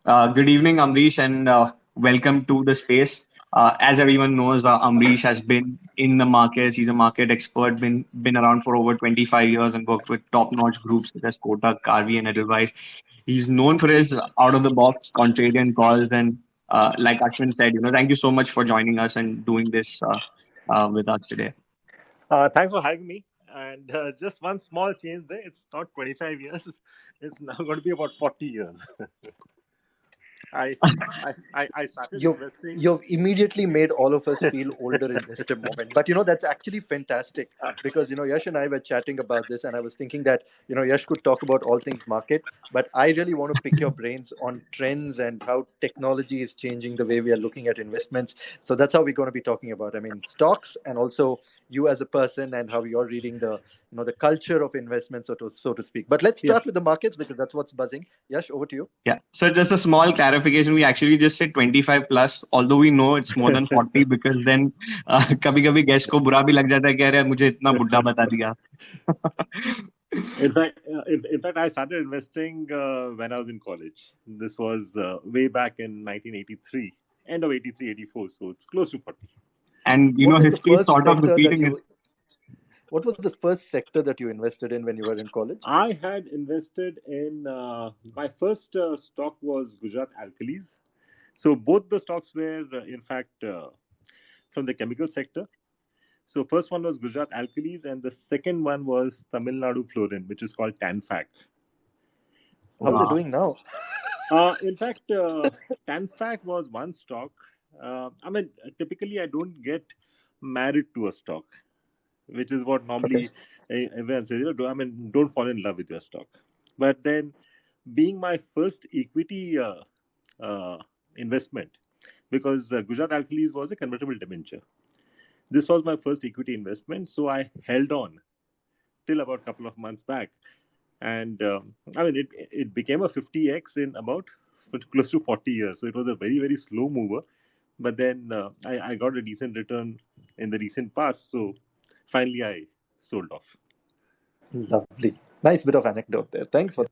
Good evening, Amrish, and welcome to the space. As everyone knows, Amrish has been in the markets. He's a market expert, been around for over 25 years and worked with top-notch groups such as Kotak, Karvy, and Edelweiss. He's known for his out-of-the-box contrarian calls, and like Ashwin said, thank you so much for joining us and doing this with us today. Thanks for having me. And just one small change there. It's not 25 years. It's now going to be about 40 years. I, I started investing. You've immediately made all of us feel older in just a moment. But that's actually fantastic because Yash and I were chatting about this, and I was thinking that Yash could talk about all things market, but I really want to pick your brains on trends and how technology is changing the way we are looking at investments. So that's how we're going to be talking about. I mean, stocks, and also you as a person and how you're reading the the culture of investment, so to speak. But let's start with the markets because that's what's buzzing. Yash, over to you. Yeah. So just a small clarification. We actually just said 25 plus, although we know it's more than 40 because then कभी-कभी guest को बुरा भी लग जाता है कि अरे मुझे इतना बुड्ढा बता दिया. In fact, I started investing when I was in college. This was way back in 1983, end of 83, 84. So it's close to 40. And history is sort of repeating it. What was the first sector that you invested in when you were in college? I had invested in, my first stock was Gujarat Alkalis. So both the stocks were, in fact, from the chemical sector. So first one was Gujarat Alkalis and the second one was Tamil Nadu Fluorine, which is called Tanfac. How are they doing now? In fact, Tanfac was one stock. Typically I don't get married to a stock, which is what normally everyone says, don't fall in love with your stock. But then being my first equity investment, because Gujarat Alkalis was a convertible debenture. This was my first equity investment. So I held on till about a couple of months back. And it became a 50x in about close to 40 years. So it was a very, very slow mover. But then I got a decent return in the recent past. So finally, I sold off. Lovely. Nice bit of anecdote there. Thanks for.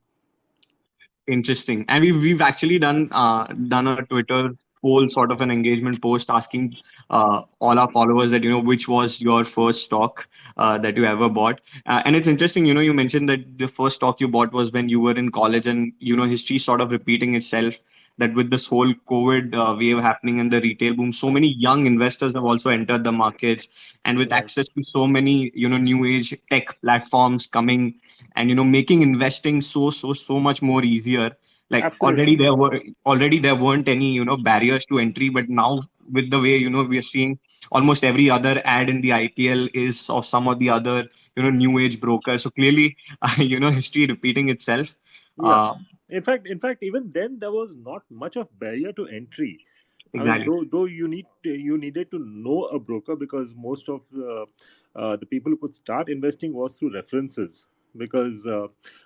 Interesting. And we've actually done a Twitter poll, sort of an engagement post, asking all our followers that which was your first stock that you ever bought. And it's interesting. You mentioned that the first stock you bought was when you were in college, and history sort of repeating itself. That with this whole COVID wave happening and the retail boom, so many young investors have also entered the markets, and with access to so many new age tech platforms coming, and making investing so much more easier. Like Absolutely. already there weren't any barriers to entry, but now with the way we are seeing almost every other ad in the IPL is of some of the other new age brokers. So clearly history repeating itself. Yeah. In fact, even then there was not much of barrier to entry. Exactly. Though you needed to know a broker, because most of the people who could start investing was through references, because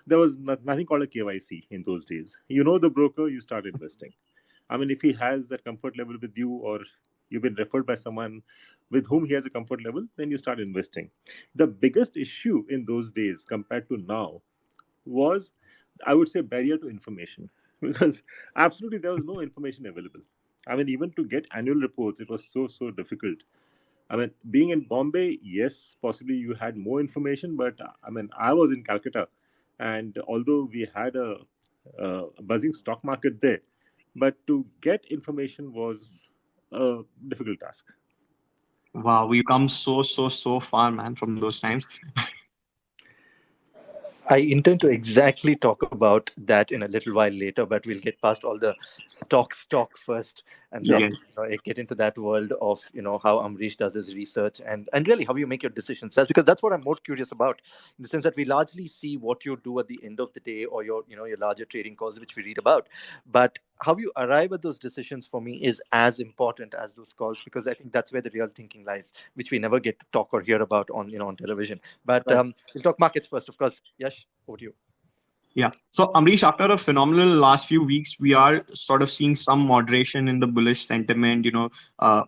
there was nothing called a KYC in those days. You know the broker, you start investing. If he has that comfort level with you, or you've been referred by someone with whom he has a comfort level, then you start investing. The biggest issue in those days compared to now was, I would say, barrier to information, because absolutely there was no information available. Even to get annual reports, it was so difficult. Being in Bombay, yes, possibly you had more information, but I was in Calcutta, and although we had a buzzing stock market there, but to get information was a difficult task. Wow, we come so far, man, from those times. I intend to exactly talk about that in a little while later, but we'll get past all the stock first, and then get into that world of how Amrish does his research and really how you make your decisions. Because that's what I'm more curious about, in the sense that we largely see what you do at the end of the day, or your larger trading calls, which we read about, but how you arrive at those decisions for me is as important as those calls, because I think that's where the real thinking lies, which we never get to talk or hear about on on television. But we'll talk markets first, of course. Yash, over to you. Yeah. So Amrish, after a phenomenal last few weeks, we are sort of seeing some moderation in the bullish sentiment.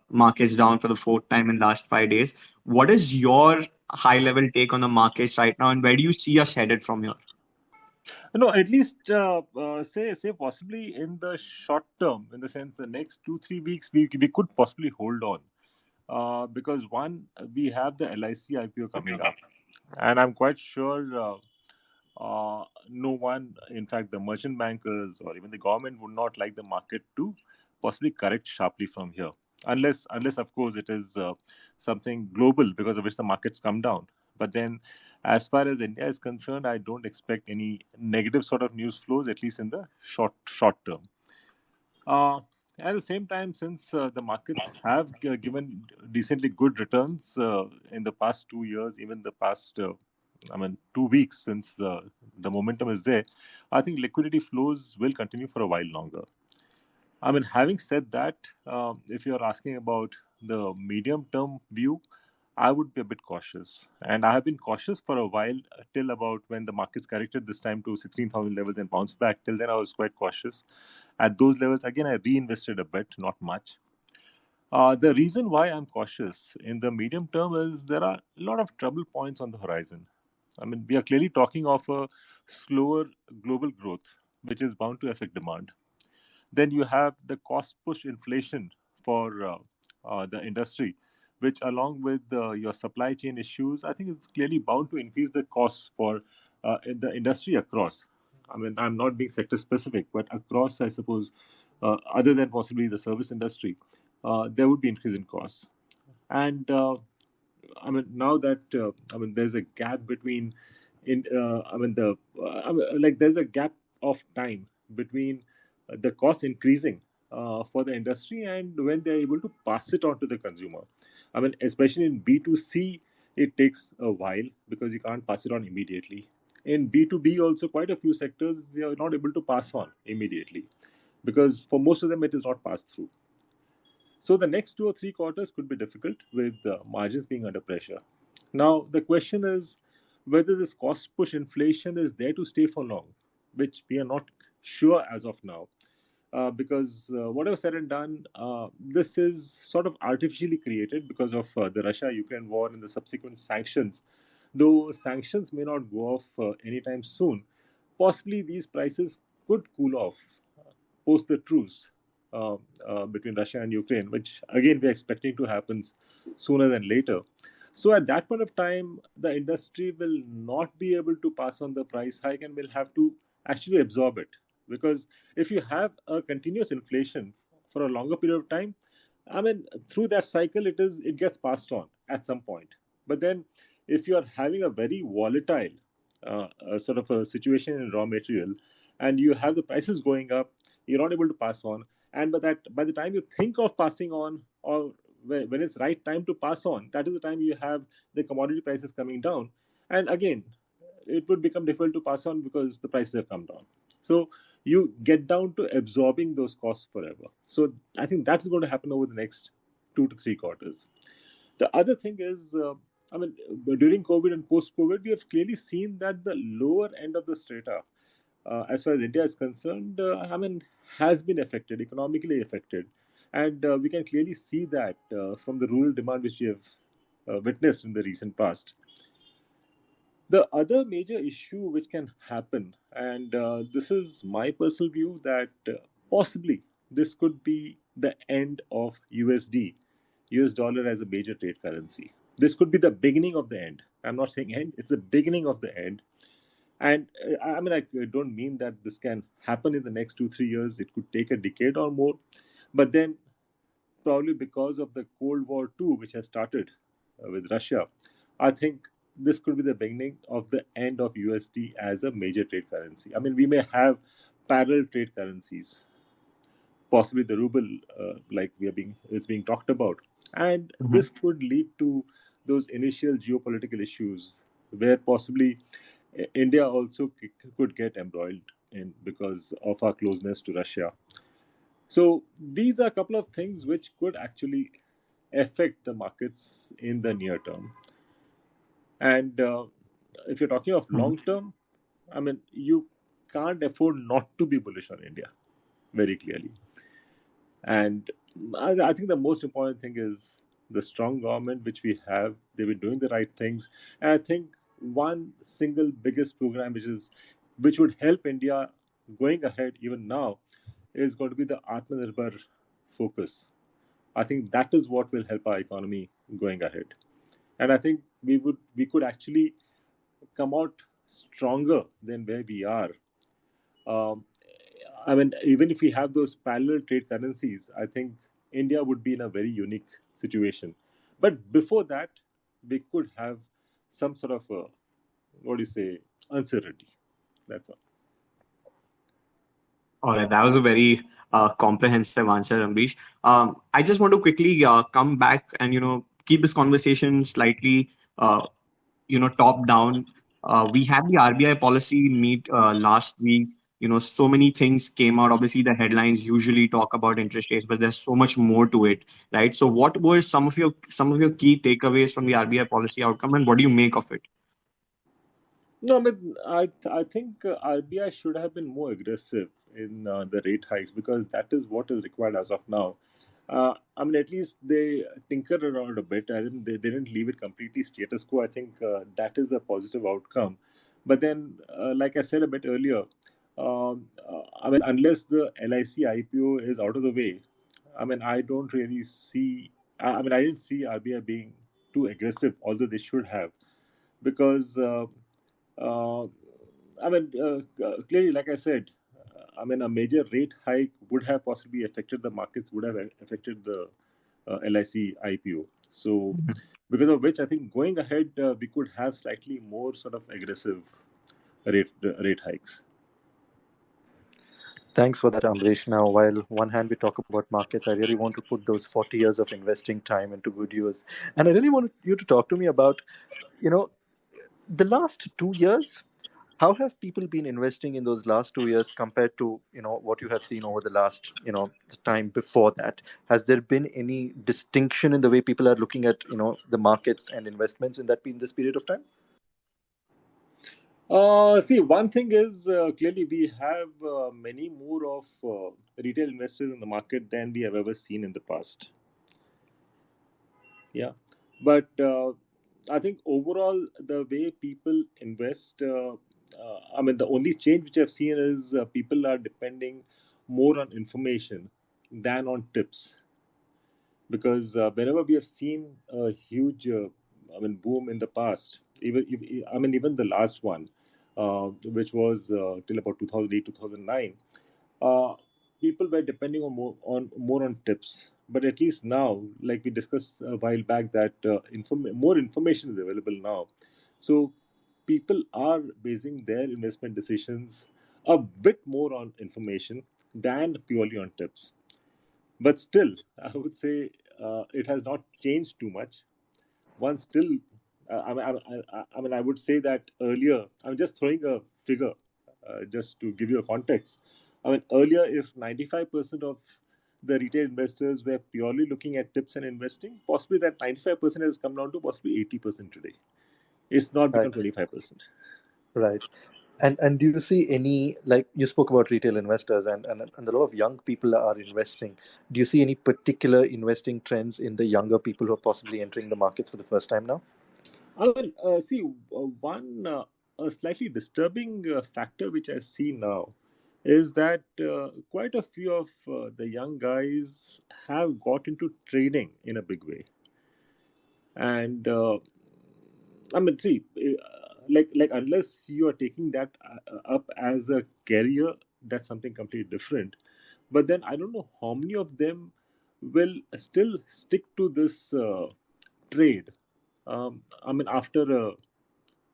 Markets down for the fourth time in last 5 days. What is your high level take on the markets right now, and where do you see us headed from here? No, at least say possibly in the short term, in the sense the next 2 3 weeks we could possibly hold on, because one, we have the LIC IPO coming up, and I'm quite sure no one, in fact, the merchant bankers or even the government would not like the market to possibly correct sharply from here, unless of course it is something global because of which the markets come down. But then, as far as India is concerned, I don't expect any negative sort of news flows, at least in the short term. Uh, at the same time, since the markets have given decently good returns in the past 2 years, even the past, 2 weeks since the momentum is there, I think liquidity flows will continue for a while longer. I mean, having said that, if you're asking about the medium term view, I would be a bit cautious. And I have been cautious for a while, till about when the markets corrected this time to 16,000 levels and bounced back. Till then, I was quite cautious. At those levels, again, I reinvested a bit, not much. The reason why I'm cautious in the medium term is there are a lot of trouble points on the horizon. I mean, we are clearly talking of a slower global growth, which is bound to affect demand. Then you have the cost push inflation for the industry, which, along with your supply chain issues, I think it's clearly bound to increase the costs for in the industry across. I mean, I'm not being sector specific, but across, I suppose, other than possibly the service industry, there would be increase in costs. And I mean, now that there's a gap between, like there's a gap of time between the cost increasing for the industry and when they're able to pass it on to the consumer. I mean, especially in B2C, it takes a while because you can't pass it on immediately. In B2B, also quite a few sectors they are not able to pass on immediately because for most of them it is not passed through. So the next 2 or 3 quarters could be difficult with margins being under pressure. Now, the question is whether this cost push inflation is there to stay for long, which we are not sure as of now. Because whatever said and done, this is sort of artificially created because of the Russia Ukraine war and the subsequent sanctions. Though sanctions may not go off anytime soon, possibly these prices could cool off post the truce between Russia and Ukraine, which again we're expecting to happen sooner than later. So at that point of time, the industry will not be able to pass on the price hike and will have to actually absorb it. Because if you have a continuous inflation for a longer period of time, I mean, through that cycle, it gets passed on at some point. But then, if you are having a very volatile sort of a situation in raw material, and you have the prices going up, you're not able to pass on, and by the time you think of passing on, or when it's right time to pass on, that is the time you have the commodity prices coming down, and again, it would become difficult to pass on because the prices have come down. So you get down to absorbing those costs forever. So I think that's going to happen over the next 2 to 3 quarters. The other thing is, I mean, during COVID and post COVID, we have clearly seen that the lower end of the strata, as far as India is concerned, has been affected, economically affected. And we can clearly see that from the rural demand which we have witnessed in the recent past. The other major issue which can happen, and this is my personal view, that possibly this could be the end of USD, US dollar as a major trade currency. This could be the beginning of the end. I'm not saying end, it's the beginning of the end. And I don't mean that this can happen in the next 2 3 years. It could take a decade or more. But then, probably because of the Cold War II, which has started with Russia, I think this could be the beginning of the end of USD as a major trade currency. I mean, we may have parallel trade currencies, possibly the ruble, like it's being talked about, and Mhm. this could lead to those initial geopolitical issues where possibly India also could get embroiled in because of our closeness to Russia. So these are a couple of things which could actually affect the markets in the near term. And if you're talking of Mhm. long term, I mean, you can't afford not to be bullish on India very clearly. And I think the most important thing is the strong government which we have. They've been doing the right things. And I think one single biggest program which is which would help India going ahead even now, is going to be the Atmanirbhar focus. I think that is what will help our economy going ahead. And I think we could actually come out stronger than where we are. Um, I mean, even if we have those parallel trade currencies, I think India would be in a very unique situation. But before that, we could have some sort of what do you say, uncertainty. That's all. All right, that was a very comprehensive answer, Amrish. I just want to quickly come back and keep this conversation slightly top down. We had the RBI policy meet last week. So many things came out. Obviously, the headlines usually talk about interest rates, but there's so much more to it, right? So, what were some of your key takeaways from the RBI policy outcome, and what do you make of it? No, I mean, I think RBI should have been more aggressive in the rate hikes because that is what is required as of now. I mean, at least they tinkered around a bit. I think they didn't leave it completely status quo. I think that is a positive outcome. But then, like I said a bit earlier, I mean, unless the LIC IPO is out of the way, I mean, I don't really see. I mean, I didn't see RBI being too aggressive, although they should have, because. Uh, clearly, like I said, I mean, a major rate hike would have possibly affected the markets, would have affected the LIC IPO. So, because of which, I think going ahead, we could have slightly more sort of aggressive rate hikes. Thanks for that, Amrish. Now, while one hand we talk about markets, I really want to put those 40 years of investing time into good use. And I really want you to talk to me about, you know, the last 2 years. How have people been investing in those last 2 years compared to, what you have seen over the last, the time before that? Has there been any distinction in the way people are looking at, the markets and investments in this period of time? See, one thing is clearly we have many more of retail investors in the market than we have ever seen in the past. Yeah, but I think overall the way people invest, I mean, the only change which I've seen is people are depending more on information than on tips, because whenever we have seen a huge, I mean, boom in the past, even the last one, which was till about 2008, 2009, uh, people were depending on more on tips. But at least now, like we discussed a while back, that more information is available now. So people are basing their investment decisions a bit more on information than purely on tips. But still, I would say it has not changed too much. One still, I would say that earlier, I'm just throwing a figure just to give you a context. I mean, earlier, if 95% of the retail investors were purely looking at tips and investing, possibly that 95% has come down to possibly 80% today. It's not become Right. 25%. Right. And do you see any, like you spoke about retail investors and a lot of young people are investing. Do you see any particular investing trends in the younger people who are possibly entering the markets for the first time now? I mean, see, one a slightly disturbing factor which I see now is that quite a few of the young guys have got into trading in a big way, and I mean, see, like unless you are taking that up as a career, that's something completely different. But then I don't know how many of them will still stick to this trade. I mean, after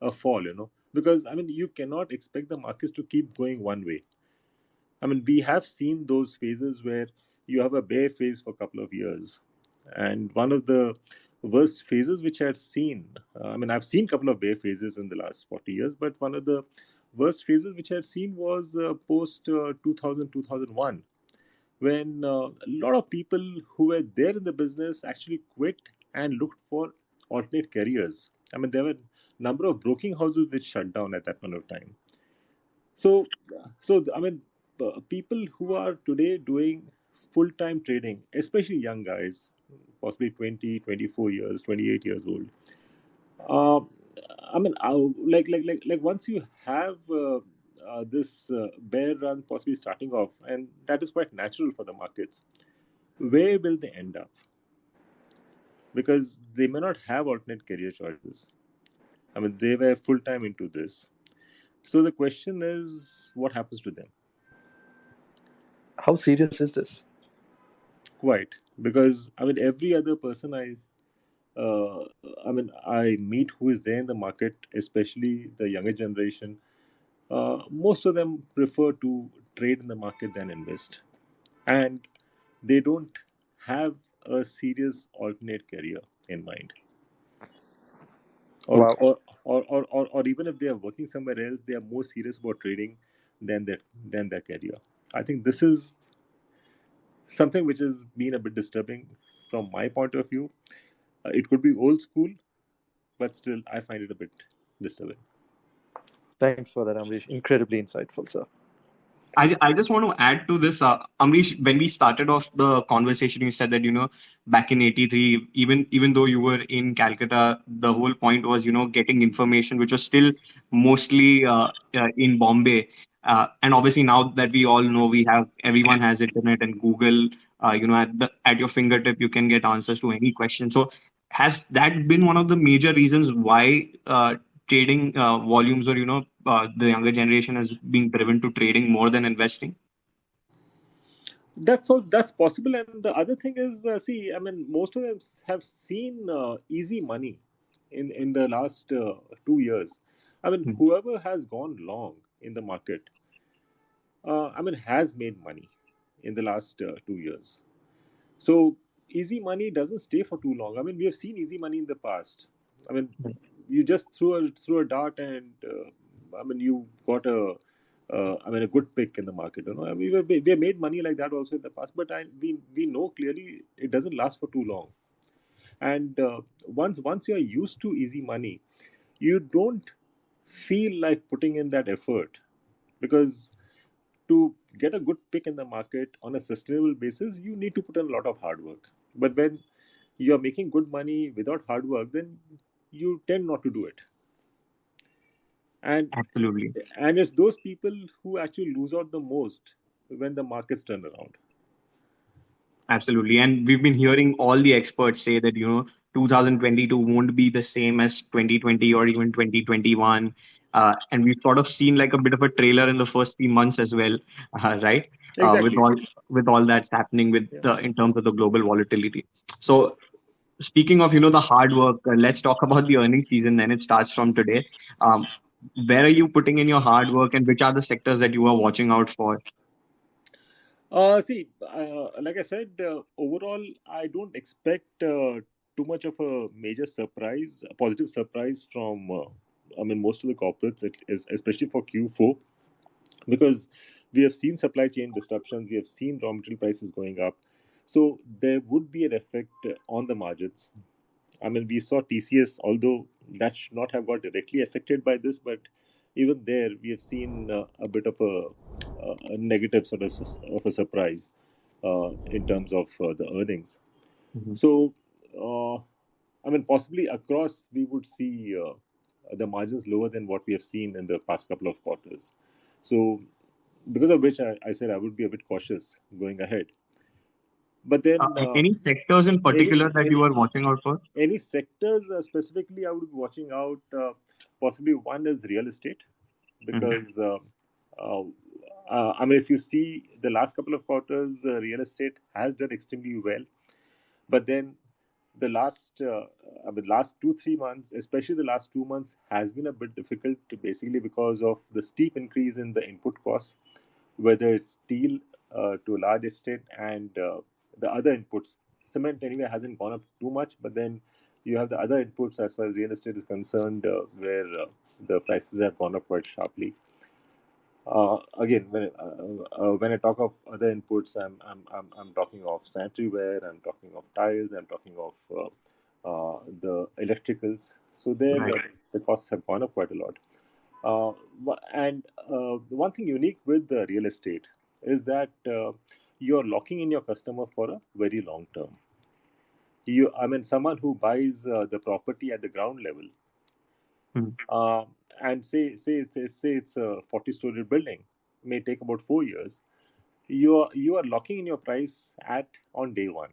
a fall, because I mean, you cannot expect the markets to keep going one way. I mean, we have seen those phases where you have a bear phase for a couple of years, and one of the worst phases which I had seen. I mean, I've seen a couple of bear phases in the last 40 years, but one of the worst phases which I had seen was post 2000 when a lot of people who were there in the business actually quit and looked for alternate careers. I mean, there were a number of broking houses which shut down at that point of time. So, I mean, people who are today doing full-time trading, especially young guys, possibly 20, 24 years, 28 years old. Uh, I mean, once you have this bear run possibly starting off, and that is quite natural for the markets. Where will they end up? Because they may not have alternate career choices. I mean, they were full time into this. So the question is, what happens to them? How serious is this? Quite, because I mean, every other person uh, I meet who is there in the market, especially the younger generation. Most of them prefer to trade in the market than invest, and they don't have a serious alternate career in mind, or Wow. or even if they are working somewhere else, they are more serious about trading than their career. I think this is something which has been a bit disturbing from my point of view. It could be old school, but still, I find it a bit disturbing. Thanks for that, Amrish. Incredibly insightful, sir. I just want to add to this, Amrish. When we started off the conversation, you said that back in '83, even though you were in Calcutta, the whole point was getting information, which was still mostly in Bombay. And obviously now that we all know, everyone has internet and Google. At your fingertip, you can get answers to any question. So has that been one of the major reasons why trading volumes, or the younger generation is being driven to trading more than investing? That's all. That's possible. And the other thing is, see, I mean, most of them have seen easy money in the last 2 years. I mean, Hmm. whoever has gone long in the market, I mean, has made money in the last 2 years. So easy money doesn't stay for too long. I mean, we have seen easy money in the past. I mean, you just threw a dart, and I mean, you got a good pick in the market. I mean, we have made money like that also in the past, but we know clearly it doesn't last for too long. And once you are used to easy money, you don't feel like putting in that effort, because to get a good pick in the market on a sustainable basis, you need to put in a lot of hard work. But when you are making good money without hard work, then you tend not to do it. And Absolutely. and it's those people who actually lose out the most when the markets turn around. Absolutely. And we've been hearing all the experts say that, 2022 won't be the same as 2020 or even 2021. And we've sort of seen like a bit of a trailer in the first 3 months as well, right? With Exactly. all that's happening Yeah. in terms of the global volatility. So speaking of, the hard work, let's talk about the earnings season. Then it starts from today. Um, where are you putting in your hard work, and which are the sectors that you are watching out for? See, like I said, overall, I don't expect too much of a major surprise, a positive surprise from, I mean, most of the corporates, especially for Q4, because we have seen supply chain disruptions, we have seen raw material prices going up. So there would be an effect on the margins. I mean, we saw TCS, although that should not have got directly affected by this, but even there, we have seen a bit of a negative sort of a surprise in terms of the earnings. Mhm. So, I mean, possibly across, we would see the margins lower than what we have seen in the past couple of quarters. So, because of which I said I would be a bit cautious going ahead. But then, Any sectors in any particular that any you are watching out for? any sectors specifically, I would be watching out. Possibly one is real estate, Mhm. because uh, I mean, if you see the last couple of quarters, real estate has done extremely well. But then the last 2 3 months, especially the last 2 months, has been a bit difficult, basically because of the steep increase in the input costs, whether it's steel to a large extent, and the other inputs. Cement anyway hasn't gone up too much, but then you have the other inputs as far as real estate is concerned, where the prices have gone up quite sharply. Again, when I talk of other inputs, I'm talking of sanitary ware, I'm talking of tiles, I'm talking of the electricals. So there, Right. the costs have gone up quite a lot. And one thing unique with the real estate is that you're locking in your customer for a very long term. I mean, someone who buys the property at the ground level, And say it's a 40-story building, may take about 4 years. You are locking in your price at on day one,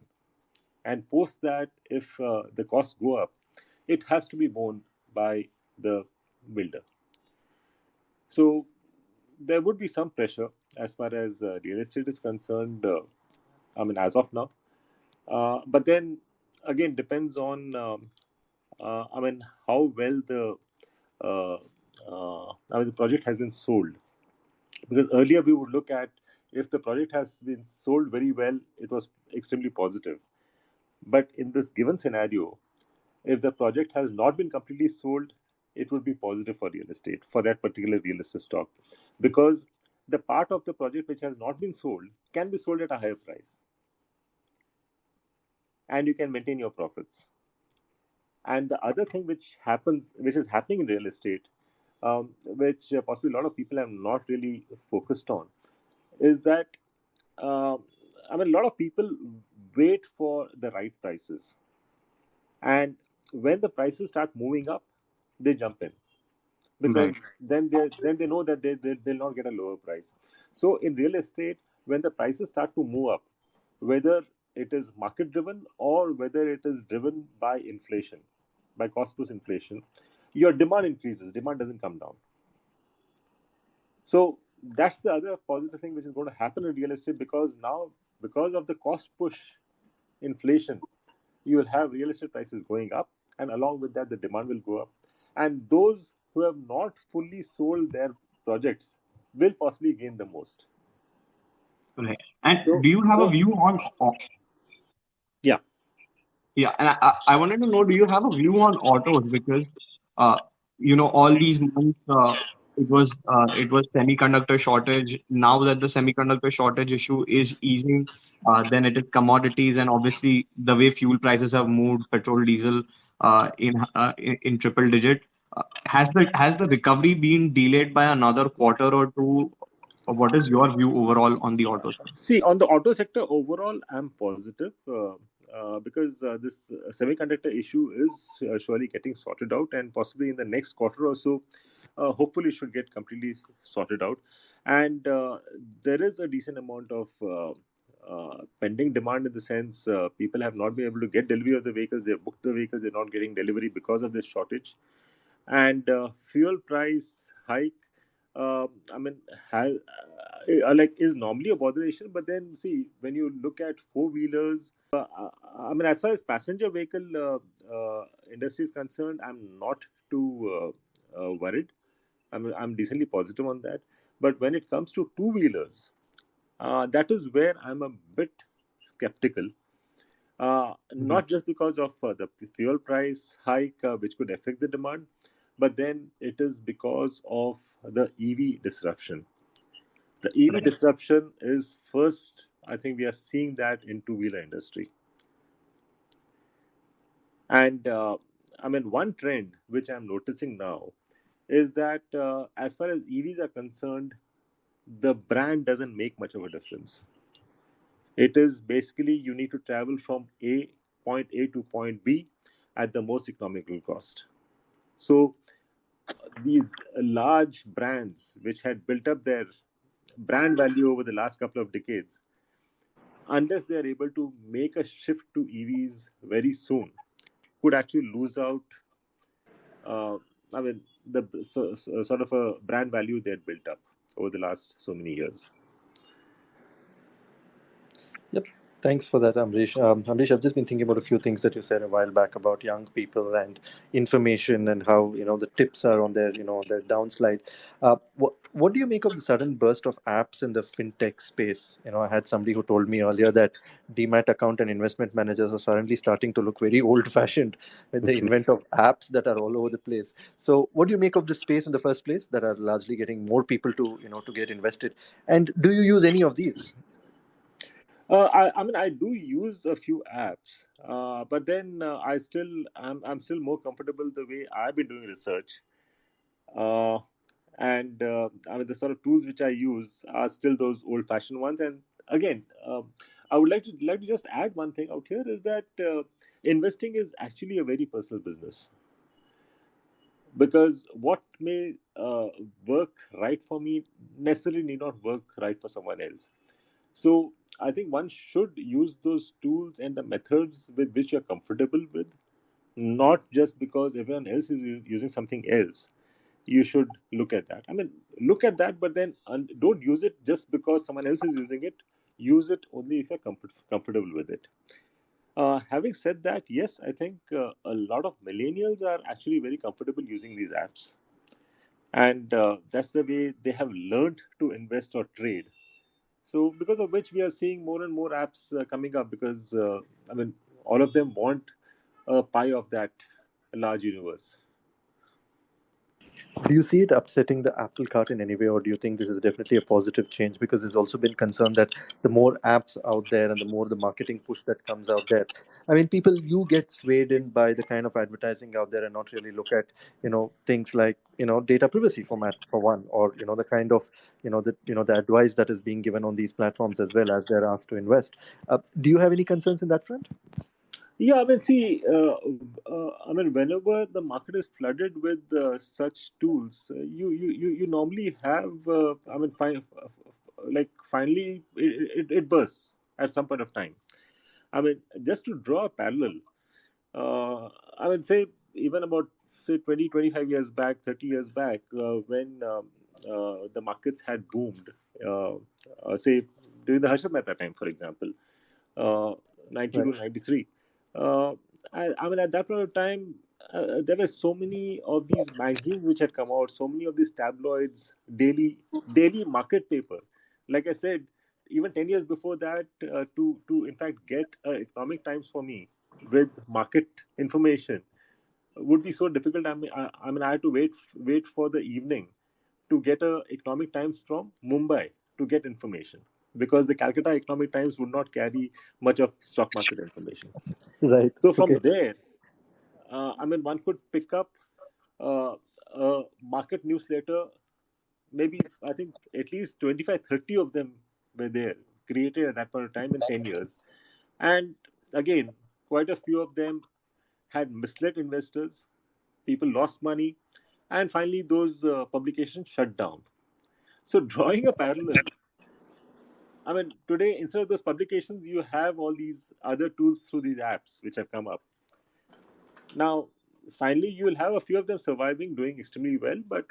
and post that, if the costs go up, it has to be borne by the builder. So there would be some pressure as far as real estate is concerned. As of now, but then again depends on how well uh, the project has been sold. Because earlier we would look at, if the project has been sold very well, it was extremely positive. But in this given scenario, if the project has not been completely sold, it would be positive for real estate, for that particular real estate stock, because the part of the project which has not been sold can be sold at a higher price, and you can maintain your profits. And the other thing which is happening in real estate, which possibly a lot of people have not really focused on, is that uh, a lot of people wait for the right prices, and when the prices start moving up, they jump in, because Right. then they know that they'll not get a lower price. So in real estate, when the prices start to move up, whether it is market driven or whether it is driven by inflation, by cost plus inflation, your demand increases, demand doesn't come down. So that's the other positive thing which is going to happen in real estate, because now, because of the cost push inflation, you will have real estate prices going up, and along with that, the demand will go up. And those who have not fully sold their projects will possibly gain the most. Right. And So, do you have a so view on yeah. Yeah, and I wanted to know, do you have a view on autos? Because uh, all these months it was semiconductor shortage. Now that the semiconductor shortage issue is easing, then it is commodities, and obviously the way fuel prices have moved, petrol, diesel, in triple digit. Has the recovery been delayed by another quarter or two? Or what is your view overall on the auto sector? See, on the auto sector overall, I'm positive, because this semiconductor issue is surely getting sorted out, and possibly in the next quarter or so, hopefully, it should get completely sorted out. And there is a decent amount of pending demand, in the sense people have not been able to get delivery of the vehicles. They've booked the vehicles, they're not getting delivery because of this shortage. And fuel price hike, uh, I mean, has, is normally a botheration. But then, see, when you look at four wheelers, as far as passenger vehicle industry is concerned, I'm not too worried. I'm decently positive on that. But when it comes to two wheelers, that is where I'm a bit skeptical. Not just because of the fuel price hike, which could affect the demand, but then it is because of the EV disruption. The EV Right. disruption is first, I think we are seeing that in two-wheeler industry. And one trend which I'm noticing now is that as far as EVs are concerned, the brand doesn't make much of a difference. It is basically, you need to travel from point A to point B at the most economical cost. So these large brands which had built up their brand value over the last couple of decades, unless they are able to make a shift to EVs very soon, could actually lose out. Uh, the sort of a brand value they had built up over the last so many years. Yep. Thanks for that, Amrish. Amrish, I've just been thinking about a few things that you said a while back about young people and information, and how the tips are on their downslide. What do you make of the sudden burst of apps in the fintech space? I had somebody who told me earlier that demat account and investment managers are suddenly starting to look very old-fashioned with the invent of apps that are all over the place. So, what do you make of this space in the first place, that are largely getting more people to get invested? And do you use any of these? I do use a few apps, but then I'm still more comfortable the way I've been doing research. Uh, and the sort of tools which I use are still those old-fashioned ones. And again, I would like to just add one thing out here, is that investing is actually a very personal business. because what may work right for me necessarily need not work right for someone else. So I think one should use those tools and the methods with which you're comfortable with, not just because everyone else is using something else. You should look at that. I mean, look at that, but then don't use it just because someone else is using it. Use it only if you're comfortable with it. Having said that, yes, I think a lot of millennials are actually very comfortable using these apps. And that's the way they have learned to invest or trade. So, because of which we are seeing more and more apps coming up because, I mean, all of them want a pie of that large universe. Do you see it upsetting the apple cart in any way, or do you think this is definitely a positive change? Because there's also been concern that the more apps out there and the more the marketing push that comes out there, I mean, people you get swayed in by the kind of advertising out there and not really look at things like data privacy format for one, or the kind of the advice that is being given on these platforms as well as they're asked to invest. Do you have any concerns in that front? Yeah, I mean, see, I mean, whenever the market is flooded with such tools, you normally have, I mean, like finally it bursts at some point of time. I mean, just to draw a parallel, I would say even about say 20, 25 years back, 30 years back, when the markets had boomed, say during the Harshad Mehta time, for example, uh, 92 Right. to 93. Uh, I mean, at that point of time, there were so many of these magazines which had come out, so many of these tabloids, daily market paper. Like I said, even 10 years before that, to in fact get Economic Times for me with market information would be so difficult. I mean, I had to wait for the evening to get a Economic Times from Mumbai to get information because the Calcutta Economic Times would not carry much of stock market information. Right. So Okay. from there, I mean, one could pick up uh, a market newsletter. Maybe I think at least 25, 30 of them were there, created at that point of time in 10 years. And again, quite a few of them had misled investors. People lost money. And finally, those publications shut down. So, drawing a parallel, I mean, today, instead of those publications, you have all these other tools through these apps which have come up. Now, finally, you will have a few of them surviving, doing extremely well, but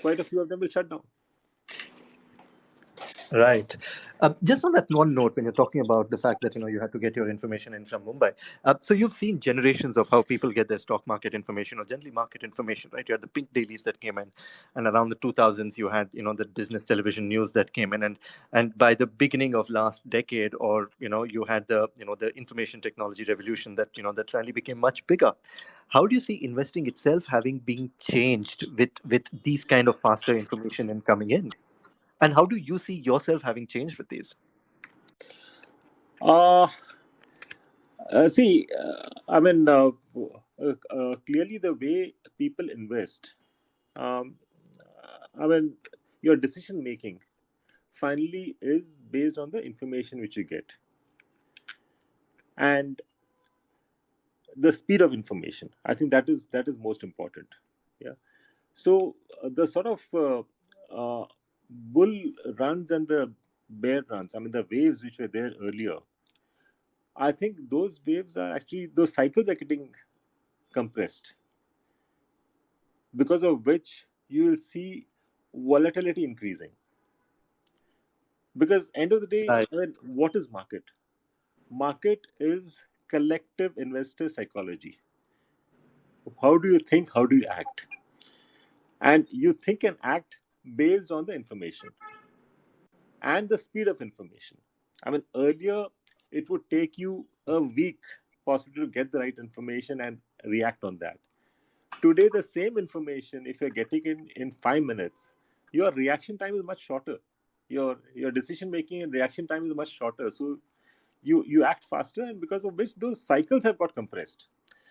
quite a few of them will shut down. Right. Just on that one note, when you're talking about the fact that you had to get your information in from Mumbai, so you've seen generations of how people get their stock market information or generally market information, right? You had the pink dailies that came in, and around the 2000s, you had the business television news that came in, and by the beginning of last decade, or you had the information technology revolution that really became much bigger. How do you see investing itself having been changed with these kind of faster information and coming in? And how do you see yourself having changed with these? Uh, See, I mean, clearly the way people invest, um, I mean, your decision making finally is based on the information which you get and the speed of information. I think that is most important. Yeah. So the sort of bull runs and the bear runs, I mean, the waves which were there earlier, I think those waves are actually, those cycles are getting compressed, because of which you will see volatility increasing. Because end of the day, Right. I mean, what is market? Market is collective investor psychology. How do you think? How do you act? And you think and act based on the information and the speed of information. I mean, earlier it would take you a week possibly to get the right information and react on that. Today, the same information, if you're getting in 5 minutes, your reaction time is much shorter. Your decision making and reaction time is much shorter. So you act faster, and because of which those cycles have got compressed.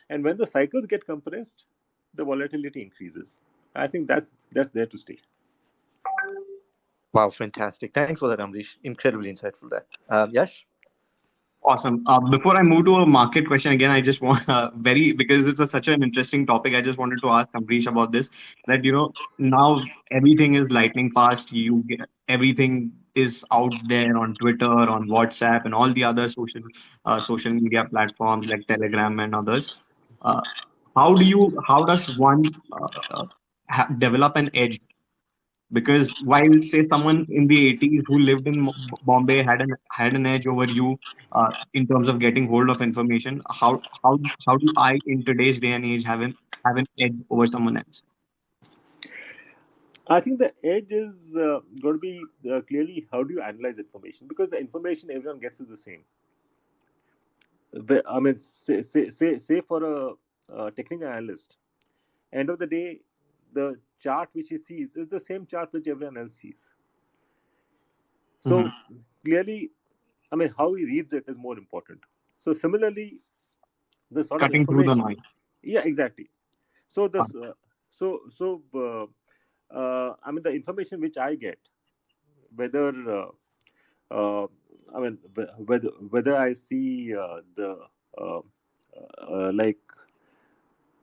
And when the cycles get compressed, the volatility increases. I think that's there to stay. Wow, fantastic. Thanks for that, Amrish. Incredibly insightful there. Yash? Awesome. Before I move to a market question again, I just want because it's such an interesting topic. I just wanted to ask Ambrish about this. That now everything is lightning fast. Everything is out there on Twitter, on WhatsApp, and all the other social media platforms like Telegram and others. Uh, how does one develop an edge? Because while say someone in the 80s who lived in Bombay had an edge over you in terms of getting hold of information, how do I in today's day and age have an edge over someone else? I think the edge is going to be clearly how do you analyze information, because the information everyone gets is the same. I mean, say for a technical analyst, end of the day, the chart which he sees is the same chart which everyone else sees. So Mhm. clearly, I mean, how he reads it is more important. So similarly, the sort of Cutting through the information, noise. yeah, exactly. So Uh, this, I mean, the information which I get, whether uh, I mean, whether I see the uh, like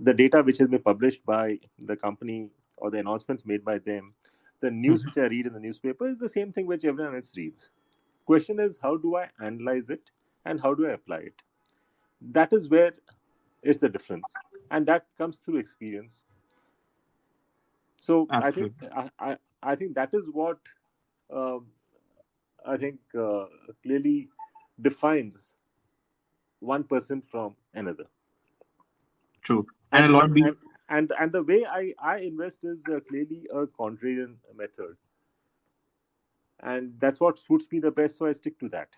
the data which has been published by the company or the announcements made by them, the news mhm. which I read in the newspaper is the same thing which everyone else reads. Question is, how do I analyze it and how do I apply it? That is where it's the difference, and that comes through experience. So I think Absolutely I think that is what um, I think clearly defines one person from another. true. And And a lot and of the and and the way I invest is clearly a contrarian method, and that's what suits me the best. So I stick to that.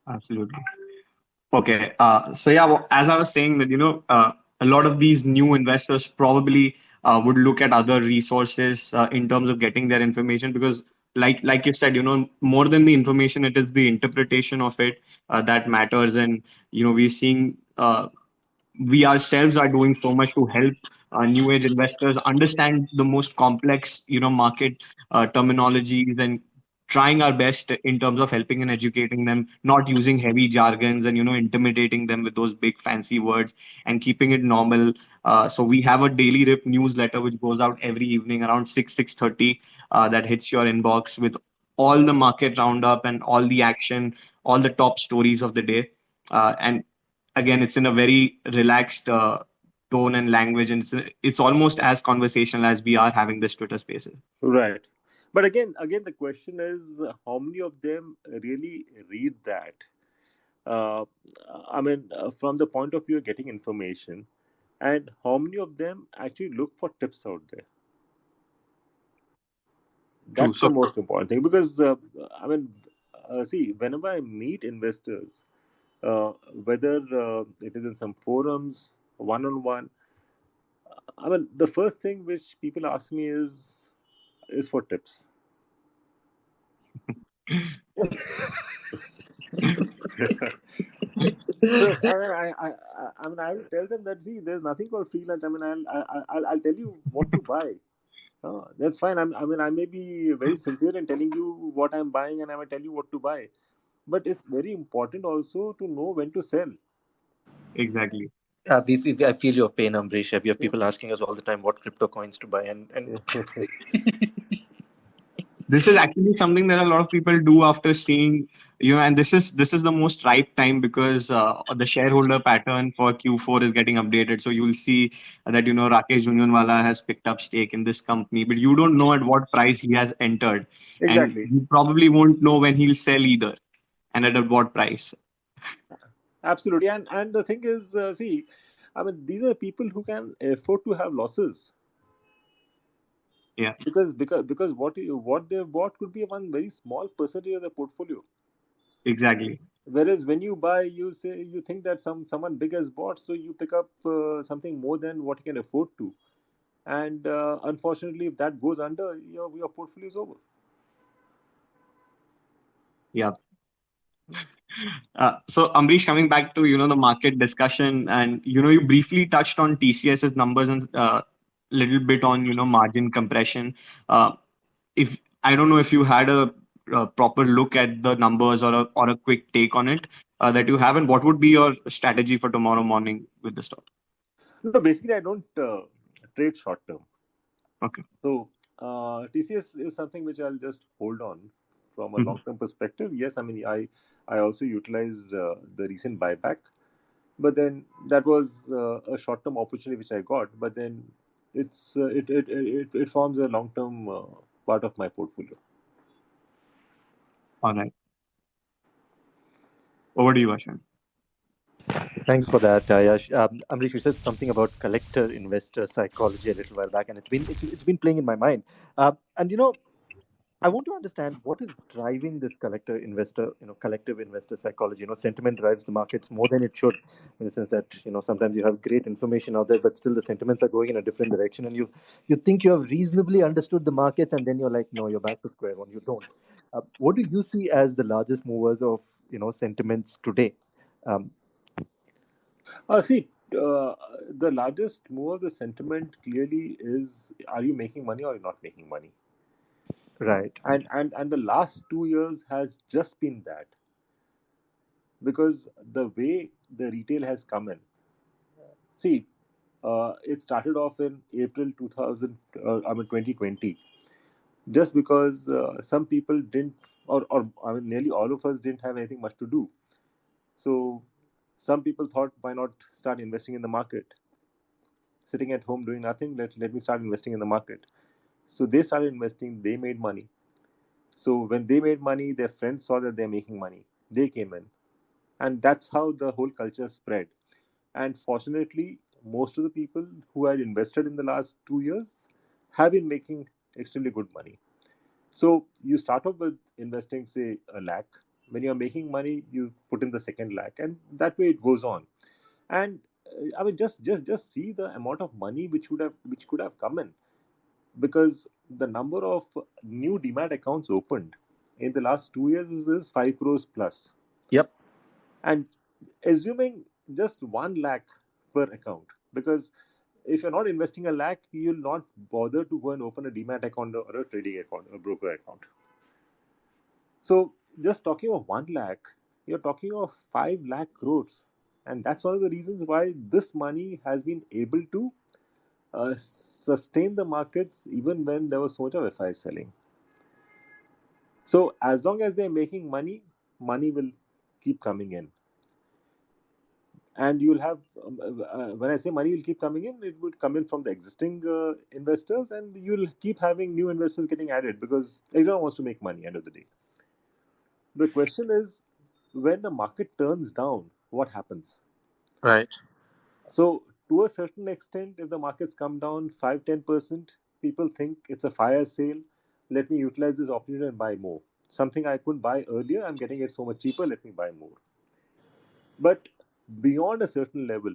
absolutely. Okay. So yeah, as I was saying that, a lot of these new investors probably would look at other resources in terms of getting their information because like you said, more than the information, it is the interpretation of it that matters. And, we're seeing we ourselves are doing so much to help new age investors understand the most complex market terminologies and trying our best in terms of helping and educating them, not using heavy jargons and intimidating them with those big fancy words and keeping it normal. So we have a daily rip newsletter which goes out every evening around 6:30 that hits your inbox with all the market roundup and all the action, all the top stories of the day. And again, it's in a very relaxed tone and language, and it's almost as conversational as we are having this Twitter Spaces. Right. But again, the question is how many of them really read that? Uh, I mean, from the point of view of getting information, and how many of them actually look for tips out there? True. That's the So most important thing, because I mean, see, whenever I meet investors, whether it is in some forums, one on one, I mean, the first thing which people ask me is for tips. So I mean, I will tell them that, see, there's nothing called free lunch. I mean, I'll tell you what to buy. That's fine. I mean, I may be very sincere in telling you what I'm buying, and I will tell you what to buy. But it's very important also to know when to sell. exactly. I feel your pain, Ambrish. We have Yeah. people asking us all the time what crypto coins to buy, and This is actually something that a lot of people do after seeing, and this is the most ripe time because the shareholder pattern for Q4 is getting updated. So you'll see that Rakesh Jhunjhunwala has picked up stake in this company, but you don't know at what price he has entered, and Exactly. you probably won't know when he'll sell either, and at what price. Absolutely. And the thing is, see, I mean, these are people who can afford to have losses, Yeah, because what they've bought could be one very small percentage of their portfolio. exactly. Whereas when you buy, you think that someone big has bought, so you pick up something more than what you can afford to. And unfortunately, if that goes under, your portfolio is over. Yeah. So Ambrish, coming back to the market discussion, and you briefly touched on TCS's numbers and little bit on margin compression. Uh, if I don't know if you had a proper look at the numbers or a quick take on it that you have, and what would be your strategy for tomorrow morning with the stock? No, basically, I don't trade short term. Okay. So TCS is something which I'll just hold on from a Mhm. long term perspective. Yes, I mean I also utilized the recent buyback, but then that was a short term opportunity which I got. But then it forms a long term part of my portfolio. All right. Over to you, Ashan. Thanks for that, Yash. Amrish, you said something about collector investor psychology a little while back, and it's been playing in my mind. And I want to understand what is driving this collective investor psychology. Sentiment drives the markets more than it should, in the sense that sometimes you have great information out there, but still the sentiments are going in a different direction, and you think you have reasonably understood the markets, and then you're like, no, you're back to square one. You don't. What do you see as the largest movers of sentiments today? Um, See, the largest move of the sentiment clearly is: are you making money or are you not making money? right. And the last 2 years has just been that, because the way the retail has come in. See, it started off in April 2000, 2020, just because some people didn't, or I mean, nearly all of us didn't have anything much to do. So some people thought, why not start investing in the market? Sitting at home doing nothing, let me start investing in the market. So they started investing, they made money. So when they made money, their friends saw that they're making money. They came in. And that's how the whole culture spread. And fortunately, most of the people who had invested in the last 2 years have been making extremely good money. So you start off with investing, say, a lakh. When you're making money, you put in the second lakh, and that way it goes on. And I mean, just see the amount of money which could have come in, because the number of new demat accounts opened in the last 2 years is 5 crores plus. Yep. And assuming just 1 lakh per account, because if you're not investing a lakh, you'll not bother to go and open a demat account or a trading account, a broker account. So just talking of 1 lakh, you're talking of 5 lakh crores. And that's one of the reasons why this money has been able to sustain the markets even when there was so much of FI selling. So as long as they're making money, money will keep coming in. And you'll have, when I say money will keep coming in, it would come in from the existing investors, and you'll keep having new investors getting added, because everyone wants to make money end of the day. The question is, when the market turns down, what happens? Right. So to a certain extent, if the markets come down 5-10%, people think it's a fire sale. Let me utilize this opportunity and buy more. Something I couldn't buy earlier, I'm getting it so much cheaper, let me buy more. But beyond a certain level,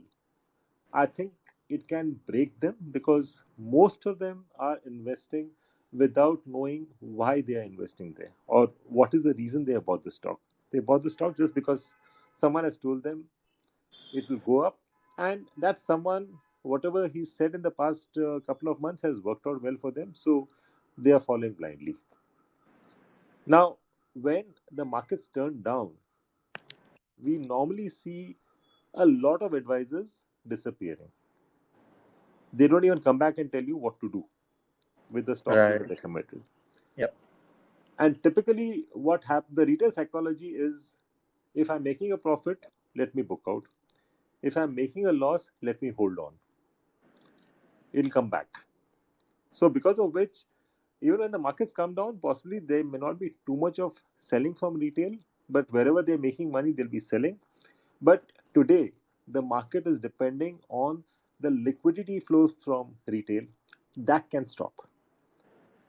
I think it can break them, because most of them are investing without knowing why they are investing there, or what is the reason they have bought the stock. They bought the stock just because someone has told them it will go up, and that someone, whatever he said in the past couple of months, has worked out well for them, so they are following blindly. Now, when the markets turn down, we normally see a lot of advisors disappearing. They don't even come back and tell you what to do with the stocks they Right. were recommended. Yep. And typically, what happens, the retail psychology is, if I'm making a profit, let me book out. If I'm making a loss, let me hold on. It'll come back. So, because of which, even when the markets come down, possibly there may not be too much of selling from retail, but wherever they're making money, they'll be selling. But today, the market is depending on the liquidity flows from retail. That can stop.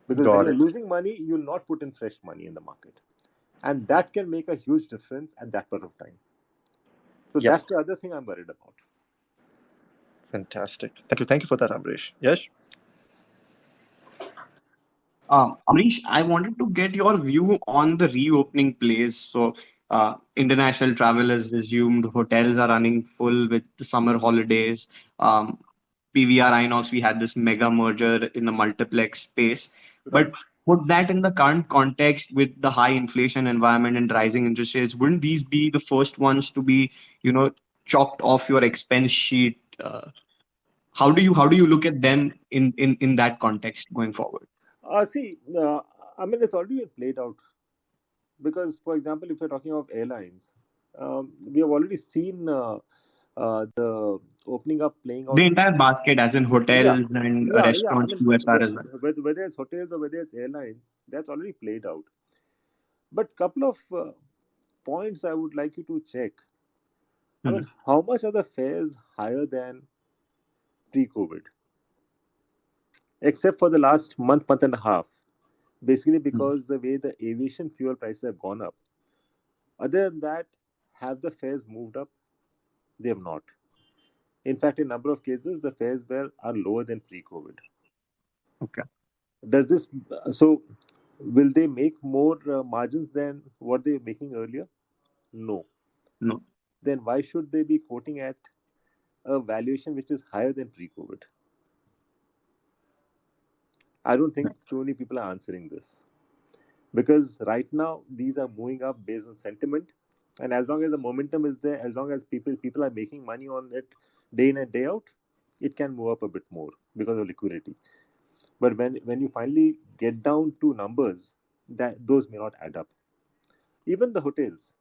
Because when Got you're it. losing money, you'll not put in fresh money in the market. And that can make a huge difference at that point of time. So Yep. that's the other thing I'm worried about. Fantastic. Thank you for that, Amrish. Yes. Amrish, I wanted to get your view on the reopening plays. So, international travel has resumed, hotels are running full with the summer holidays. Um, PVR Inox, we had this mega merger in the multiplex space. But Right. put that in the current context with the high inflation environment and rising interest rates, wouldn't these be the first ones to be, chopped off your expense sheet? How do you look at them in that context going forward? See, I mean, it's already been played out because, for example, if you're talking of airlines, we have already seen the opening up playing The out. entire basket, as in Yeah, hotels and yeah. I restaurants, mean, QSR as well. whether it's hotels or whether it's airlines, that's already played out. But couple of points I would like you to check. I mean, Mhm. how much are the fares higher than pre-COVID? Except for the last month and a half, basically Mhm. because the way the aviation fuel prices have gone up. Other than that, have the fares moved up? They have not. In fact, in a number of cases, the fares are lower than pre-COVID. Okay. Does this so? Will they make more margins than what they were making earlier? No. No. Then why should they be quoting at a valuation which is higher than pre-COVID? I don't think too many people are answering this because right now these are moving up based on sentiment, and as long as the momentum is there, as long as people are making money on it day in and day out, it can move up a bit more because of liquidity. But when you finally get down to numbers, that those may not add up. Even the hotels,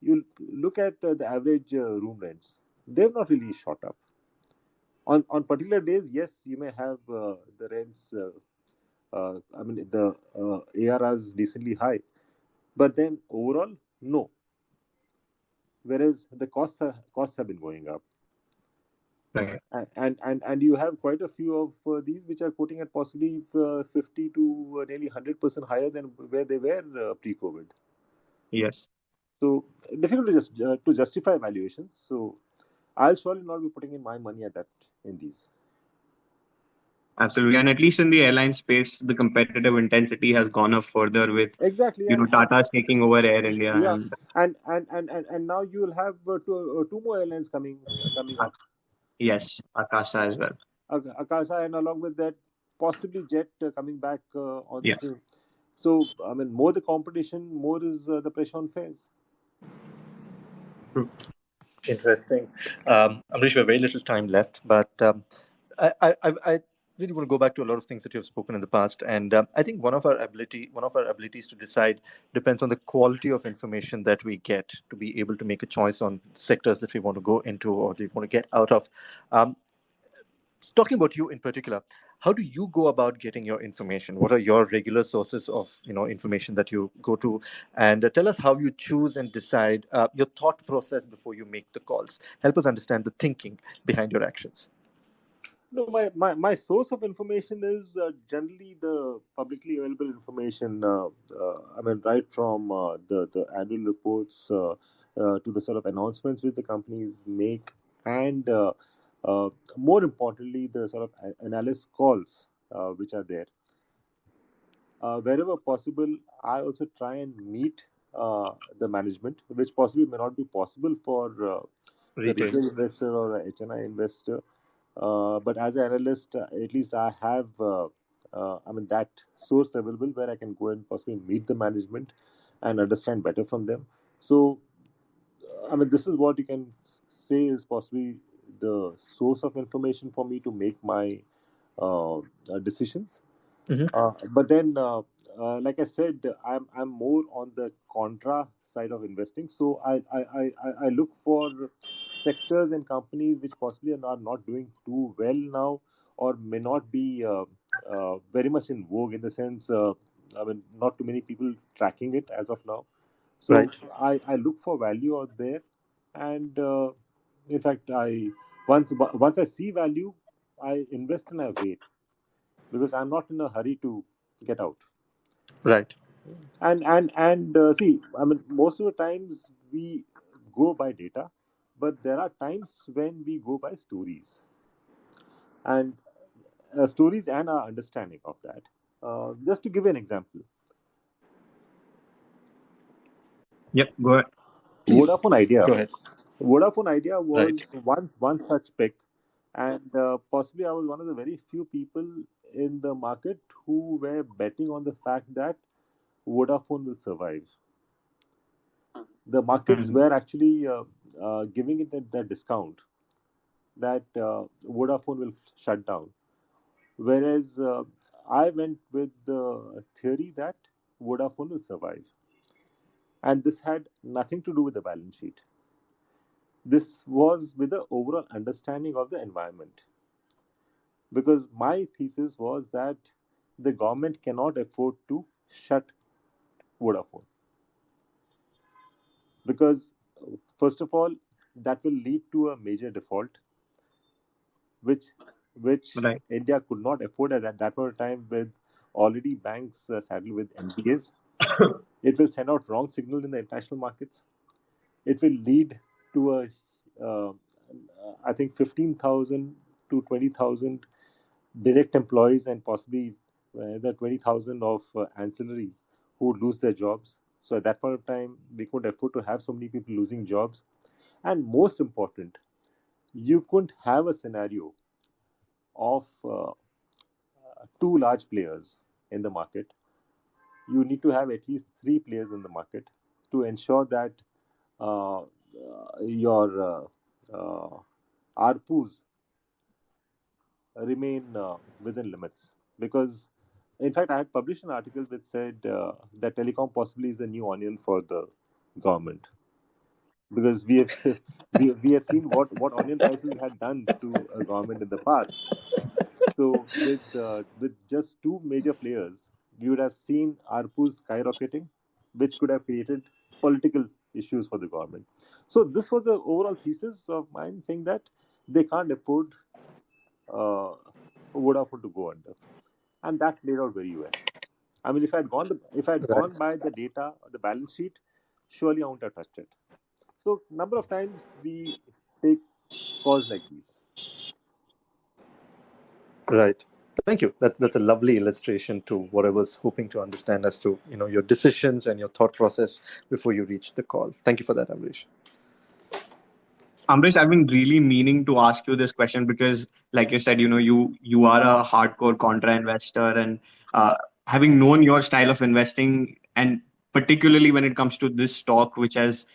you look at the average room rents, they've not really shot up. On particular days, yes, you may have the rents. I mean, the ARR is decently high, but then overall, no. Whereas the costs have been going up, Right. and you have quite a few of these which are quoting at possibly 50 to nearly 100% higher than where they were pre-COVID. Yes. So difficult to justify valuations. So I'll surely not be putting in my money at that in these. Absolutely. And at least in the airline space, the competitive intensity has gone up further with, Exactly, Tata's taking over Air India yeah, and and now you will have two more airlines coming up, yes, Akasa as well. Akasa, and along with that, possibly Jet coming back on Yeah. stream. So I mean, more the competition, more is the pressure on fares. True. Interesting. Amrish, we have very little time left, but I really want to go back to a lot of things that you've spoken in the past, and I think one of our abilities to decide depends on the quality of information that we get to be able to make a choice on sectors that we want to go into or that we want to get out of. Um, Talking about you in particular, how do you go about getting your information? What are your regular sources of information that you go to? And tell us how you choose and decide your thought process before you make the calls. Help us understand the thinking behind your actions. No, my source of information is generally the publicly available information. I mean, right from the annual reports to the sort of announcements which the companies make, and more importantly, the sort of analyst calls which are there. Wherever possible, I also try and meet the management, which possibly may not be possible for the Retail. retail investor or a HNI investor. But as an analyst, at least I have, I mean, that source available where I can go and possibly meet the management and understand better from them. So, I mean, this is what you can say is possibly the source of information for me to make my decisions. Mm-hmm. But then, like I said, I'm more on the contra side of investing. So I look for sectors and companies which possibly are not doing too well now, or may not be very much in vogue in the sense. I mean, not too many people tracking it as of now. Right. So I look for value out there, and in fact, once I see value, I invest and I wait because I'm not in a hurry to get out. Right. And see, I mean, most of the times we go by data, but there are times when we go by stories and stories and our understanding of that. Just to give you an example, Yep. Go ahead. Please Vodafone Idea. go ahead. Vodafone Idea was Right. once one such pick, and possibly I was one of the very few people in the market who were betting on the fact that Vodafone will survive. The markets were actually giving it that discount that Vodafone will shut down. Whereas I went with the theory that Vodafone will survive. And this had nothing to do with the balance sheet. This was with the overall understanding of the environment. Because my thesis was that the government cannot afford to shut Vodafone. Because, first of all, that will lead to a major default, which Right. India could not afford at that point of time with already banks saddled with NPAs. It will send out wrong signal in the international markets. It will lead to a, uh, I think, 15,000 to 20,000 direct employees and possibly the 20,000 of ancillaries who would lose their jobs. So at that point of time, we couldn't afford to have so many people losing jobs. And most important, you couldn't have a scenario of two large players in the market. You need to have at least three players in the market to ensure that your ARPUs remain within limits. Because, in fact, I had published an article which said that telecom possibly is the new onion for the government. Because we have we had seen what onion prices had done to a government in the past. So with just two major players, we would have seen ARPUs skyrocketing, which could have created political issues for the government. So this was the overall thesis of mine, saying that they can't afford uh, Vodafone to go under, and that played out very well. I mean, if I had Right. gone by the data, the balance sheet, surely I wouldn't have touched it. So number of times we take calls like these. Right. Thank you. That's a lovely illustration to what I was hoping to understand as to your decisions and your thought process before you reached the call. Thank you for that, Amrish. Amrish, I've been really meaning to ask you this question because, like you said, you are a hardcore contra investor, and uh, having known your style of investing, and particularly when it comes to this stock, which has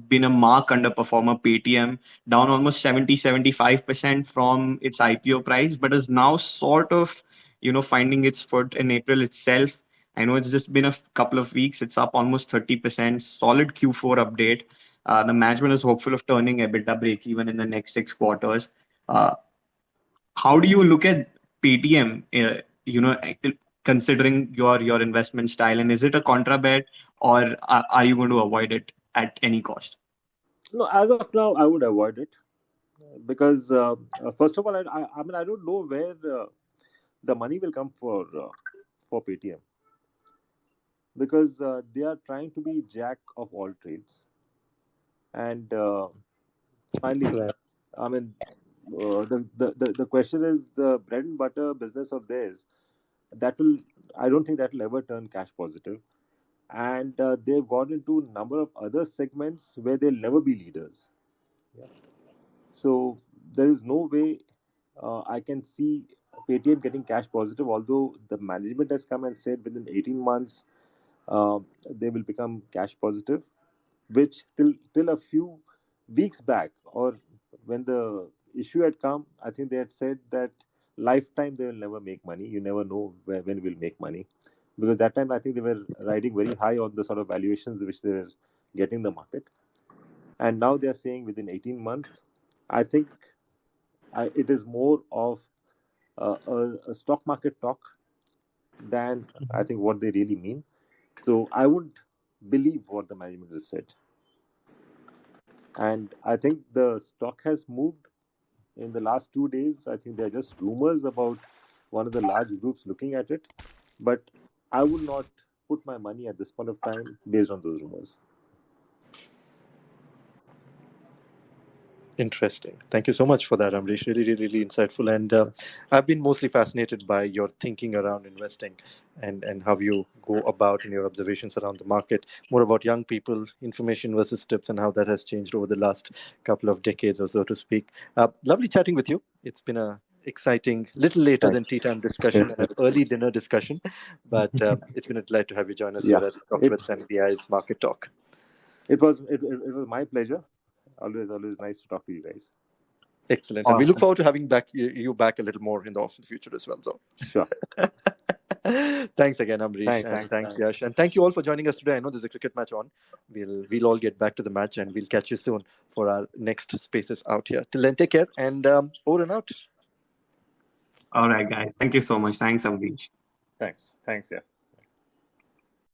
been a mark underperformer, Paytm, down almost 75% from its IPO price, but is now sort of, finding its foot in April itself. I know it's just been a couple of weeks. It's up almost 30%. Solid Q4 update. The management is hopeful of turning EBITDA break even in the next 6 quarters. Uh, how do you look at Paytm, considering your investment style, and is it a contra bet, or are you going to avoid it at any cost? No, as of now, I would avoid it because first of all, I mean I don't know where the money will come for Paytm because they are trying to be jack of all trades, and finally, Right. I mean the question is the bread and butter business of theirs that will I don't think that will ever turn cash positive, and they've got into a number of other segments where they'll never be leaders. Yeah. So there is no way I can see Paytm getting cash positive, although the management has come and said within 18 months they will become cash positive, which till a few weeks back or when the issue had come, I think they had said that lifetime they will never make money. You never know when we'll make money. Because that time I think they were riding very high on the sort of valuations which they were getting in the market. And now they are saying within 18 months. I think it is more of a stock market talk than I think what they really mean. So I wouldn't believe what the management has said. And I think the stock has moved in the last 2 days. I think there are just rumors about one of the large groups looking at it. But I would not put my money at this point of time based on those rumors. Interesting. Thank you so much for that, Amrish. Really, really, really insightful. And I've been mostly fascinated by your thinking around investing and how you go about in your observations around the market, more about young people, information versus tips, and how that has changed over the last couple of decades or so to speak. Lovely chatting with you. It's been a exciting, little later than Thanks. tea time discussion and an early dinner discussion. But it's been a delight to have you join us here at Dr. With MBI's Market Talk. It was my pleasure. Always nice to talk to you guys. Excellent. And we look forward to having you back a little more in the future as well. So sure. Thanks again, Amrish. Thanks, Yash. And thank you all for joining us today. I know there's a cricket match on. We'll all get back to the match and we'll catch you soon for our next spaces out here. Till then, take care and over and out. All right, guys. Thank you so much. Thanks, Amrish. Thanks. Yeah.